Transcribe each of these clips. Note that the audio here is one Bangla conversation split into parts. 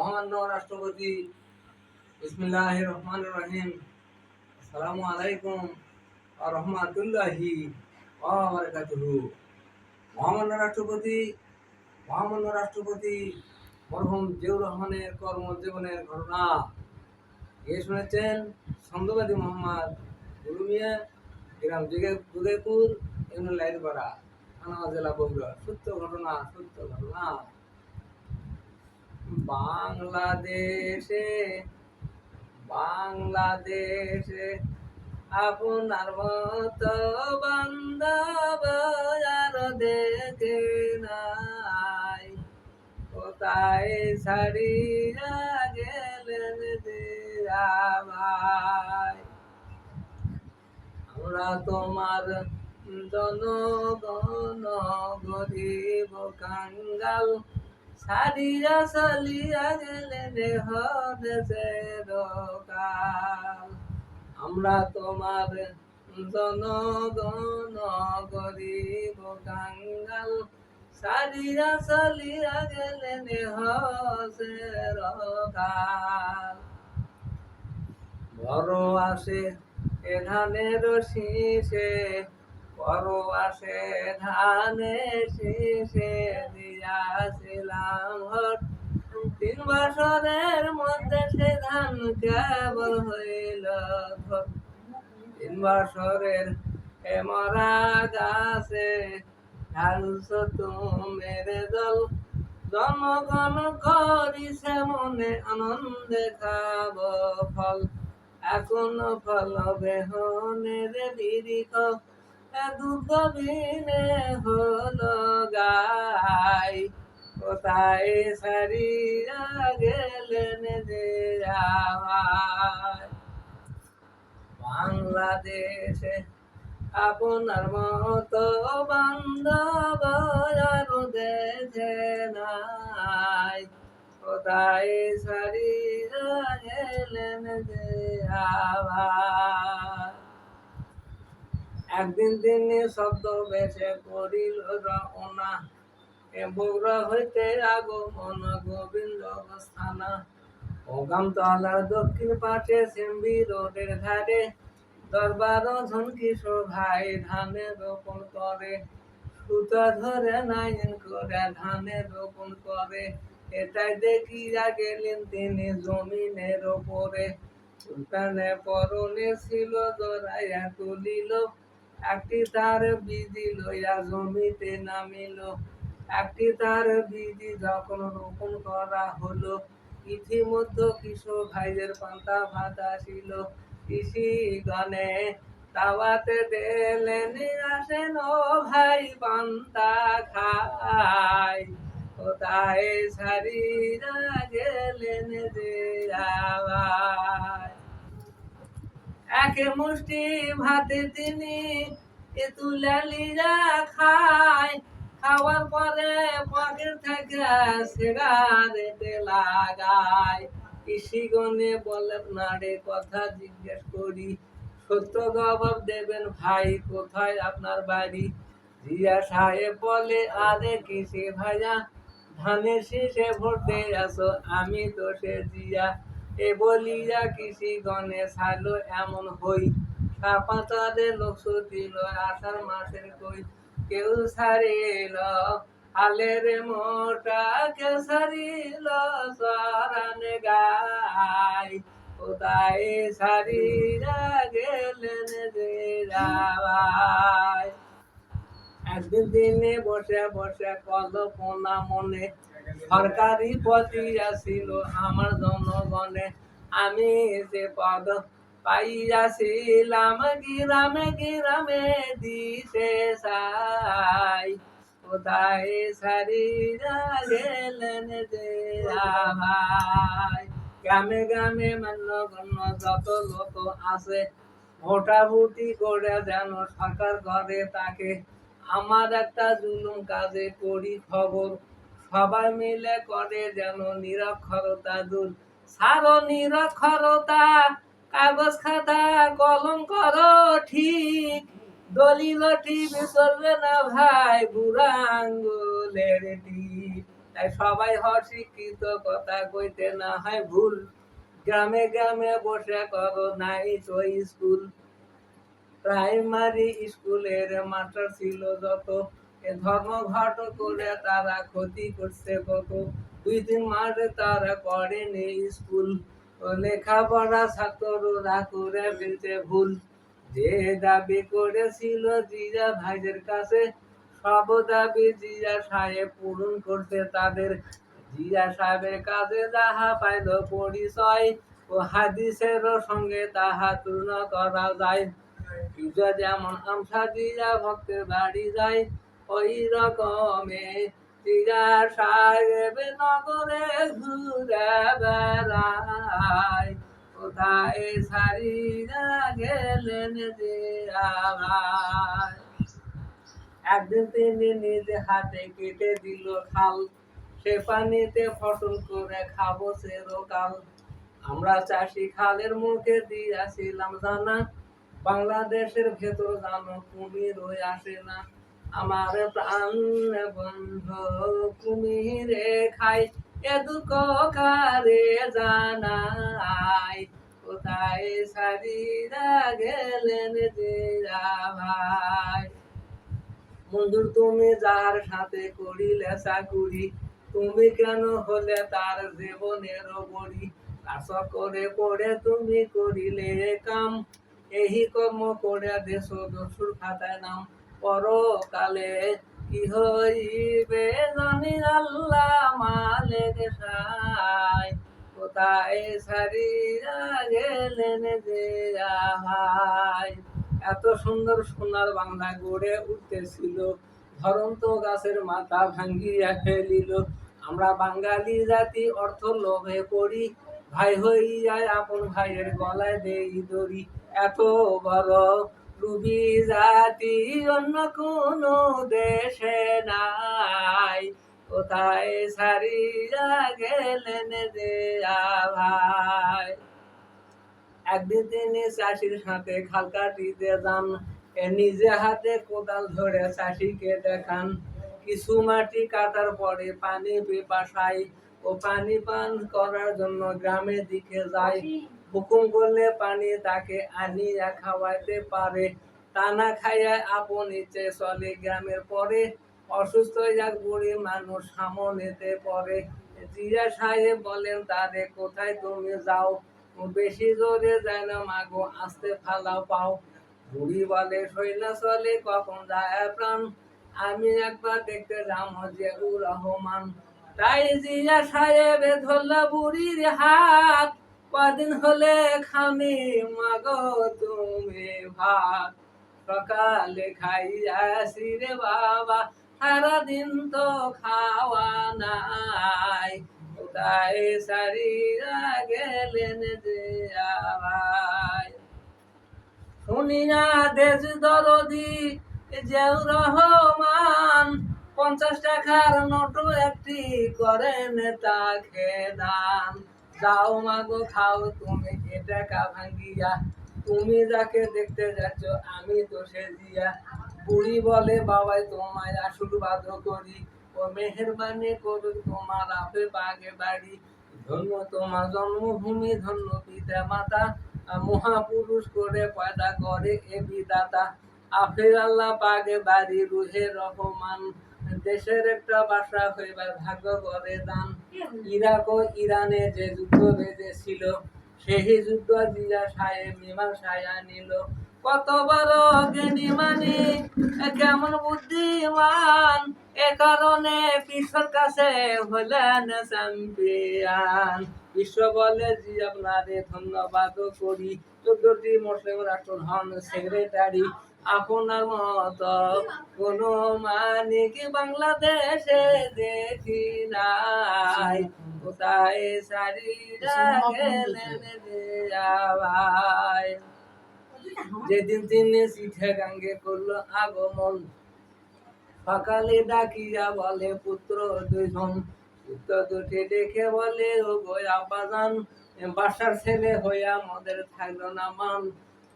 মহামান্য রাষ্ট্রপতি বিসমিল্লাহির রহমানির রহিম। আসসালামু আলাইকুম ওয়া রাহমাতুল্লাহি ওয়া বারাকাতুহু। মহামান্য রাষ্ট্রপতি মরহুম জিয়াউর রহমানের কর্মজীবনের ঘটনা শুনেছেন ছন্দবাদী মোহাম্মদ গুরু মিয়া, গ্রাম জুগেপুর, ইউনিয়ন লাইরপাড়া, থানা জেলা বগুড়া। সত্য ঘটনা। বাংলাদেশে বাংলাদেশে আপনার মতো বান্ধব আর দেখে নাই, কোথায় ছাড়িয়া গেলেন দিরা ভাই। আমরা তোমার জনগণ গরিব কাঙ্গাল, ছাড়িয়া চলিয়া গেলেন হদেশের কাল। আমরা তোমার জনগণ গরিব কাঙ্গাল, ছাড়িয়া চলিয়া গেলেন হদেশের কাল। বড় আসে এ ধানের শীষে, বড় আসে ধানের শীষে, দিয়াছিলাম ভোট 3 বছরের মধ্যে সে ধান কেবল হইল ভোট। 3 বছরের এ মরা গাছে ঢালছ তুমের জল, জনগণ করিছে মনে আনন্দে খাব ফল। এখন ফল বেহনের বিরিখ, দুধ বিনে হলো গাই, কোথায় ছাড়িয়া গেলেন দিরা ভাই। বাংলাদেশে আপনার মতো বান্ধব আর দেশে নাই, কোথায় ছাড়িয়া গেলেন দিরা ভাই। একদিন তিনি শব্দ বেশে করিল রওনা, বগুড়া হইতে আগমন গোবিন্দ স্থানা। ওগামতলার দক্ষিণ পাশে সিম্বি রোডের ধারে দরবার ঝুনকি সভায় ধানে রোপণ করে, সুতা ধরে নাইন করে ধানে রোপণ করে। এটাই দেখিয়া গেলেন তিনি জমিনের ওপরে, উল্টানে পরনে ছিল জড়াইয়া তুলিল, একটি তার বিধি লইয়া জমিতে নামিল। একটি তার বিধি যখন রোপণ করা হলো, ইতিমধ্যে কৃষক ভাইদের পান্তা ভাত আসিল। কৃষিগণে দাওয়াতে দিলেন, আসেন ও ভাই পান্তা খাই, কোথায় ছাড়িয়া গেলেন দিরা ভাই। একে মুষ্টি ভাতে তিনি তুলে লিয়া খায়, খাওয়ার পরে পকেট থেকে সিগারেটে লাগায়। কৃষিগণে বলেন না রে কথা জিজ্ঞেস করি, সত্য জবাব দেবেন ভাই, কোথায় আপনার বাড়ি। জিয়া সাহেব বলে, আরে কৃষি ভাইয়া, ধানের শীষে ভোট দিয়ে আসো, আমি তো সে জিয়া। এ বলিয়া কৃষিগণে ছাড়লো এমন হই, সাপাতারে লোক দিল আষাঢ় মাসের কই। কেউ ছাড়িল আলের মোটা, কেউ ছাড়িল সরানে গাই, কোথায় ছাড়িয়া গেলেন দিরা ভাই। একদিন দিনে বসে বসে কল্পনা মনে, সরকারি পদই আসিল আমার জনগণে। আমি যে পদ পাইয়াছিলাম গ্রামে গ্রামে দিতে চাই, কোথায় ছাড়িয়া গেলেন দিরা ভাই। গ্রামে গ্রামে মান্যগণ্য যত লোক আছে, ভোটাভুটি করে যেন সরকার করে তাকে। আমার একটা জুলুম কাজে করি খবর, সবাই মিলে করে যেন নিরক্ষরতা দূর। সারো নিরক্ষরতা, কাগজ খাতা কলম করো ঠিক, দলিল টিপ চলবে না ভাই বুড়া আঙ্গুলের টিপ। সবাই হয় শিক্ষিত, কথা কইতে না হয় ভুল। গ্রামে গ্রামে বসে করো নাই তো স্কুল। প্রাইমারি স্কুলের মাস্টার ছিল যত, ধর্মঘট করে তারা ক্ষতি করছে কত। 2-3 মাস তারা করেনি স্কুল, লেখাপড়া ছাত্ররা করে ফেলছে ভুল। যে দাবি করেছিল জিয়া ভাইদের কাছে, সব দাবি জিয়া সাহেব পূরণ করতে তাদের। জিয়া সাহেবের কাছে যাহা পাইল পরিচয়, ও হাদিসের সঙ্গে তাহা তুলনা করা যায়। যেমন আমসা জিয়া ভক্তের বাড়ি যায়, ওই রকমে জিয়া সাহেব নগরে ঘুরে বেড়ায়। কোথায় সারিয়া গেলেন জিয়া ভাই। একদিন তিনি নিজে হাতে কেটে দিল খাল, সে পানিতে ফসল করে খাবো চিরকাল। আমরা চাষি খালের মুখে দিয়াছিলাম জানা, বাংলাদেশের ভেতর জানো কুমির আসে না। আমার প্রাণ বন্ধু কুমিরে খাই, এ দুঃখ কারে জানাই। কোথায় সারিয়া গেলেন জিয়া ভাই। বন্ধুর তুমি যার সাথে করিলে চাকুরি, তুমি কেন হলে তার জীবনের বড়ি। কাজ করে করে তুমি করিলে কাম, এই কর্ম করে দেশ দস্যুর খাতায় নাম। পরকালে কি হইবে জানি আল্লাহ মালিক সাই। কোথায় সারিয়া গেলেন জিয়া ভাই। এত সুন্দর সোনার বাংলা গড়ে উঠতেছিল, ধরন্ত গাছের মাথা ভাঙ্গিয়া ফেলিল। আমরা বাঙালি জাতি অর্থ লোভে পড়ি, ভাই হইয়া আপন ভাইয়ের গলায় দেই দড়ি। এত বড় লুবি জাতি অন্য কোন দেশে নাই। কোথায় সারিয়া গেলেন জিয়া ভাই। একদিন তিনি চাষির সাথে খাল কাটিতে যান, নিজে হাতে কোদাল ধরে চাষিকে দেখান। কিছু মাটি কাটার পরে পানি পিপাসায়, ও পানি পান করার জন্য গ্রামের দিকে যায়। হুকুম করলে পানি তাকে আনিয়া খাওয়াইতে পারে, তা না খাইয়া আপন ইচ্ছে চলে গ্রামের পরে। অসুস্থ এক বুড়ি মানুষ সামনেতে পড়ে, জিয়া সাহেব বলেন তারে কোথায় তুমি যাও, বেশি জোরে যায় না মাগো আস্তে ফালাও পাও। বুড়ি বলে শৈলা চলে কখন যায় প্রাণ, আমি একবার দেখতে যাবো জিয়াউর রহমান। তাই জিয়া সাহেব ধরল বুড়ির হাত, কদিন হলে খাওনি মাগো তুমি ভাত। সকালে খাইয়াছি রে বাবা, সারাদিন তো খাওয়া নাই। কোথায় সারিয়া গেলেন জিয়া ভাই। শুনিয়া দেশ দরদি জিয়াউর রহমান, 50 টাকার নোট একটি করেন তাকে দান। যাও মাগো খাও তুমি এ টাকা ভাঙ্গিয়া, তুমি যাকে দেখতে যাচ্ছ আমি তো সে জিয়া। বুড়ি বলে বাবাই তোমায় আশীর্বাদ করি, ও মেহেরবানি করুক তোমার আপে বাগে বাড়ি। ধন্য তোমার জন্মভূমি, ধন্য পিতা মাতা, মহাপুরুষ করে পয়দা করে এ বিধাতা। আফির আল্লাহ পাগে বাড়ি রুহে রহমান, দেশের একটা বাসা হইবার ভাগ্য করে দান। ইরাক ও ইরানে যে যুদ্ধ বেঁধেছিল, সেই যুদ্ধ জিয়া সাহেব মীমাংসায় আনিল। কত বড় জ্ঞানী মানি, কেমন বুদ্ধিমান, এ কারণে বিশ্বর কাছে হলেন চ্যাম্পিয়ন। বিশ্ব বলে জি আপনারে ধন্যবাদ করি, 14টি মুসলিম রাষ্ট্র হন সেক্রেটারি। আপনার মত কোন মানিক বাংলাদেশে দেখি নাই। কোথায় সারিয়া গেলেন জিয়া ভাই। যেদিন তিনি চিটাগাঙ্গে করলো আগমন, সকালে ডাকিয়া বলে পুত্র দুইজন। পুত্র দুটি দেখে বলে ও গো আব্বাজান, বাসার ছেলে হইয়া আমাদের থাকলো না মান।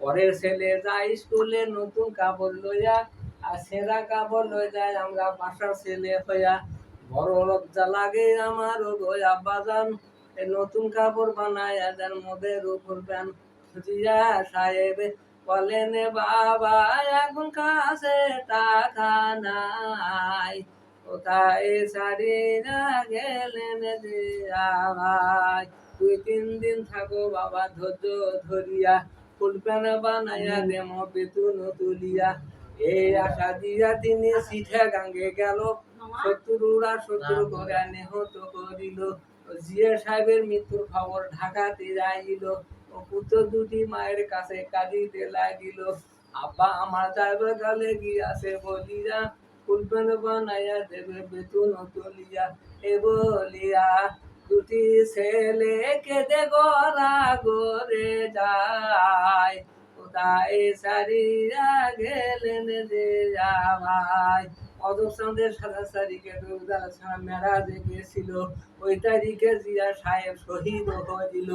পরের ছেলে যায় স্কুলে নতুন কাপড় লইয়া, আর সেরা কাপড় লই যায় আমরা বাসার ছেলে হইয়া। বড় লজ্জা লাগে আমার গো আব্বাজান, এই নতুন কাপড় বানায় দেন মোদের উপর প্যান। জিয়া সাহেব বলেন বাবা এখন কাছে টাকা নাই, কোথায় সারিয়া গেলেন দিয়া ভাই। 2-3 দিন থাকো বাবা ধৈর্য ধরিয়া, ফুল প্যান বানাইয়া দেমো বেতন তুলিয়া। এই আশা দিয়া তিনি সিঠে গাঙ্গে গেল, শত্রুরা শত্রু করে নিহত করিল। জিয়া সাহেবের মৃত্যুর খবর ঢাকাতে যাইল, ও পুত্র দুটি মায়ের কাছে কাঁদিতে লাগিল। আব্বা আমার যাইবে গেলে গিয়াছে বলিয়া, ফুল প্যান বানাইয়া দেবে বেতন তুলিয়া। এ বলিয়া দুটি ছেলে কেঁদে গড়া গড়ে যায়, কোথায় সারিয়া গেলেন দিয়া ভাই। অজব চাঁদের 27 তারিখে মেরাজে গিয়েছিল, ওই তারিখে জিয়া সাহেব শহীদ হয়েছিল।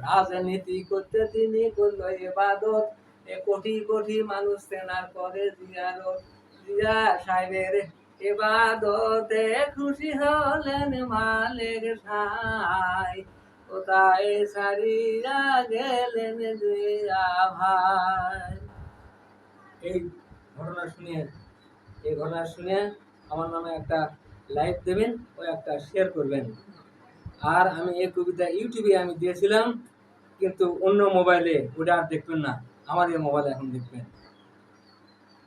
রাজনীতি করতে তিনি করলো ইবাদত, কোটি কোটি মানুষ তেনার করে জিয়ারত। জিয়া সাহেবের ইবাদতে খুশি হলেন মালিক সাই, কোথায় সারিয়া গেলেন জিয়া ভাই। এই ঘটনা শুনে আমার নামে একটা লাইক দেবেন ও একটা শেয়ার করবেন। আর আমি এই কবিতা ইউটিউবে আমি দিয়েছিলাম, কিন্তু অন্য মোবাইলে ওটা আর দেখবেন না, আমার এই মোবাইলে এখন দেখবেন।